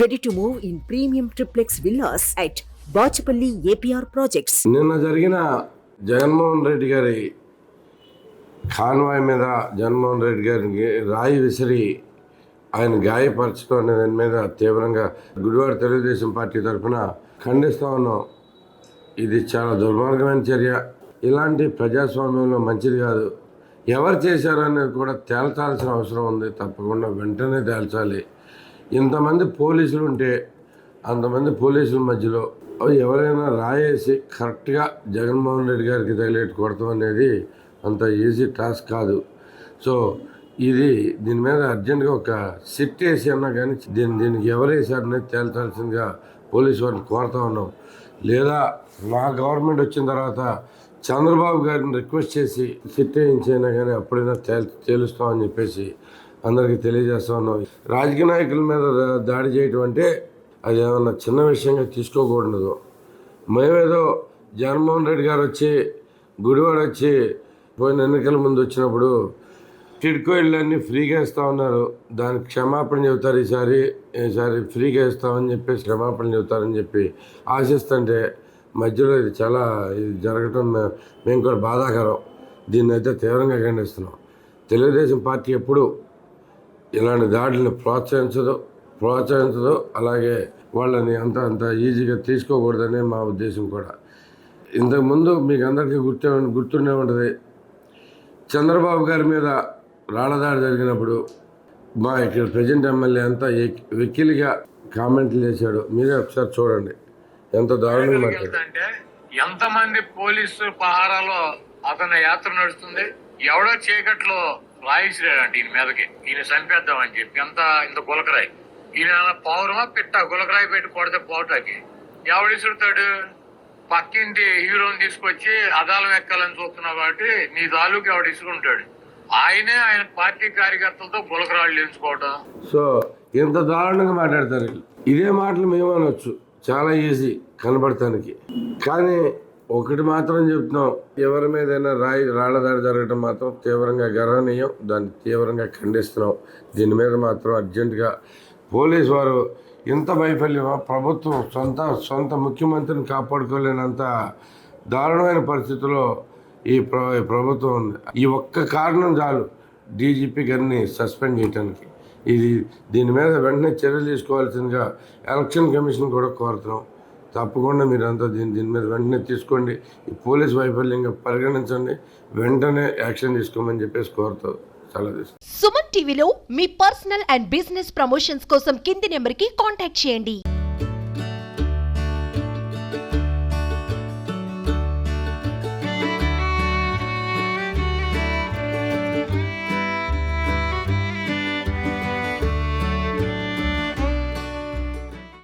Ready to move in premium triplex villas at Bachapalli APR Projects. నిన్న జరిగిన జగన్మోహన్ రెడ్డి గారి convoy మీద జగన్మోహన్ రెడ్డి గారికి రాయి విసిరి ఆయన గాయపరచడం అనే దాని మీద తీవ్రంగా గుడివాడ తెలుగుదేశం పార్టీ తరఫున ఖండిస్తా ఉన్నాం. ఇది చాలా దుర్మార్గమైన చర్య. ఇలాంటి ప్రజాస్వామ్యంలో మంచిది కాదు. ఎవరు చేశారనేది కూడా తేల్చాల్సిన అవసరం ఉంది. తప్పకుండా వెంటనే తేల్చాలి. ఇంతమంది పోలీసులు ఉంటే అంతమంది పోలీసుల మధ్యలో ఎవరైనా రాయేసి కరెక్ట్గా జగన్మోహన్ రెడ్డి గారికి తగిలేట్టు కొడతాం అనేది అంత ఈజీ టాస్క్ కాదు. సో దీని మీద అర్జెంటుగా ఒక సిట్ వేసి అన్నా కానీ దీనికి ఎవరు వేసారనేది తేల్చాల్సిందిగా పోలీసు వారిని కోరుతా ఉన్నాం. లేదా మా గవర్నమెంట్ వచ్చిన తర్వాత చంద్రబాబు గారిని రిక్వెస్ట్ చేసి సిట్ వేయించైనా కానీ అప్పుడైనా తేలుస్తామని చెప్పేసి అందరికీ తెలియజేస్తా ఉన్నాం. రాజకీయ నాయకుల మీద దాడి చేయటం అంటే అది ఏమన్నా చిన్న విషయంగా తీసుకోకూడదు. మేమేదో జగన్మోహన్ రెడ్డి గారు వచ్చి గుడివాడ వచ్చి పోయిన ఎన్నికల ముందు వచ్చినప్పుడు టిడ్కో ఇళ్ళన్నీ ఫ్రీగా ఇస్తా ఉన్నారు. దానికి క్షమాపణ చెబుతారు. ఈసారి ఫ్రీగా ఇస్తామని చెప్పి క్షమాపణ చెబుతారని చెప్పి ఆశిస్తుంటే మధ్యలో ఇది జరగటం మేము కూడా బాధాకరం. దీన్ని అయితే తీవ్రంగా ఖండిస్తున్నాం. తెలుగుదేశం పార్టీ ఎప్పుడు ఇలాంటి దాడులను ప్రోత్సహించదు. అలాగే వాళ్ళని అంత ఈజీగా తీసుకోకూడదనే మా ఉద్దేశం కూడా. ఇంతకుముందు మీకు అందరికీ గుర్తుండే ఉంటుంది, చంద్రబాబు గారి మీద రాళ్ళదాడి జరిగినప్పుడు మా ఇక్కడ ప్రజెంట్ ఎమ్మెల్యే అంతా వెకిలిగా కామెంట్లు చేశాడు. మీరే ఒకసారి చూడండి ఎంత దారుణంగా మాట్లాడారు. ఎంతమంది పోలీసు పహారాలో అతని యాత్ర నడుస్తుంది. ఎవడో చీకట్లో రాయిసిరాడంట ఈయన మీదకి, ఈయన చంపేద్దామని చెప్పి ఇంత గులకరాయి. ఈయన పౌరమా పిట్ట గులకరాయి పెట్టి కొడితే పోటాకి ఎవడిసుడతాడు? పక్కింటి హీరోని తీసుకొచ్చి అదాలం ఎక్కాలని చూస్తున్నావు కాబట్టి నీ తాలూకు ఎవడు ఇసుకుంటాడు. ఆయన పార్టీ కార్యకర్తలతో గులకరాళ్ళు ఎంచుకోవటం. సో ఇంత దారుణంగా మాట్లాడతారు. ఇదే మాటలు మేము అనొచ్చు, చాలా ఈజీ కనబడటానికి. కానీ ఒకటి మాత్రం చెప్తున్నాం, ఎవరి మీదైనా రాళ్లదాడి జరగడం మాత్రం తీవ్రంగా గర్హనీయం. దాన్ని తీవ్రంగా ఖండిస్తున్నాం. దీని మీద మాత్రం అర్జెంటుగా పోలీసు వారు ఇంత వైఫల్యమా, ప్రభుత్వం సొంత ముఖ్యమంత్రిని కాపాడుకోలేనంత దారుణమైన పరిస్థితుల్లో ఈ ప్రభుత్వం ఉంది. ఈ ఒక్క కారణం చాలు డీజీపీ గారిని సస్పెండ్ చేయడానికి. దీని మీద వెంటనే చర్యలు తీసుకోవాల్సిందిగా ఎలక్షన్ కమిషన్ కూడా కోరుతున్నాం. తప్పకుండా మీరంతా దీని మీద వెంటనే తీసుకోండి. ఈ పోలీస్ వైఫల్యంగా పరిగణించండి, వెంటనే యాక్షన్ తీసుకోమని చెప్పేసి కోరుతాం. సుమన్ టీవీలో మీ పర్సనల్ అండ్ బిజినెస్ ప్రమోషన్స్ కోసం కింది నెంబర్కి కాంటాక్ట్ చేయండి.